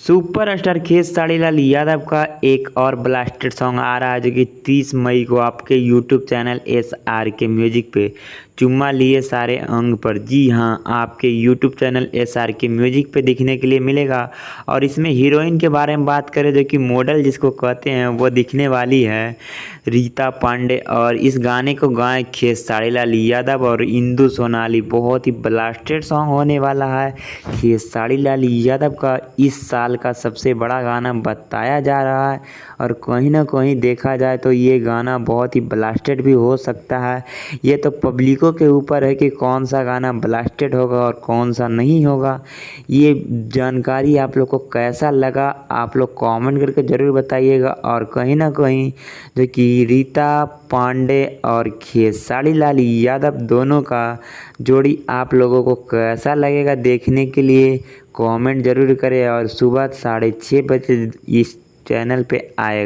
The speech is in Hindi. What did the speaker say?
सुपरस्टार खेसारी लाल यादव का एक और ब्लास्टेड सॉन्ग आ रहा है जो कि 30 मई को आपके यूट्यूब चैनल SRK म्यूजिक पे चुम्मा लिए सारे अंग पर। जी हाँ, आपके यूट्यूब चैनल SRK म्यूजिक पे देखने के लिए मिलेगा। और इसमें हीरोइन के बारे में बात करें जो कि मॉडल जिसको कहते हैं वो दिखने वाली है रीता पांडे। और इस गाने को गाए खेसारी लाल यादव और इंदु सोनाली। बहुत ही ब्लास्टेड सॉन्ग होने वाला है। खेसारी लाल यादव का इस साल का सबसे बड़ा गाना बताया जा रहा है और कहीं ना कहीं देखा जाए तो ये गाना बहुत ही ब्लास्टेड भी हो सकता है। ये तो पब्लिकों के ऊपर है कि कौन सा गाना ब्लास्टेड होगा और कौन सा नहीं होगा। ये जानकारी आप लोग को कैसा लगा आप लोग कमेंट करके ज़रूर बताइएगा। और कहीं ना कहीं जो कि रीता पांडे और खेसारी लाल यादव दोनों का जोड़ी आप लोगों को कैसा लगेगा देखने के लिए कमेंट ज़रूर करें। और सुबह 6:30 बजे इस चैनल पे आएगा।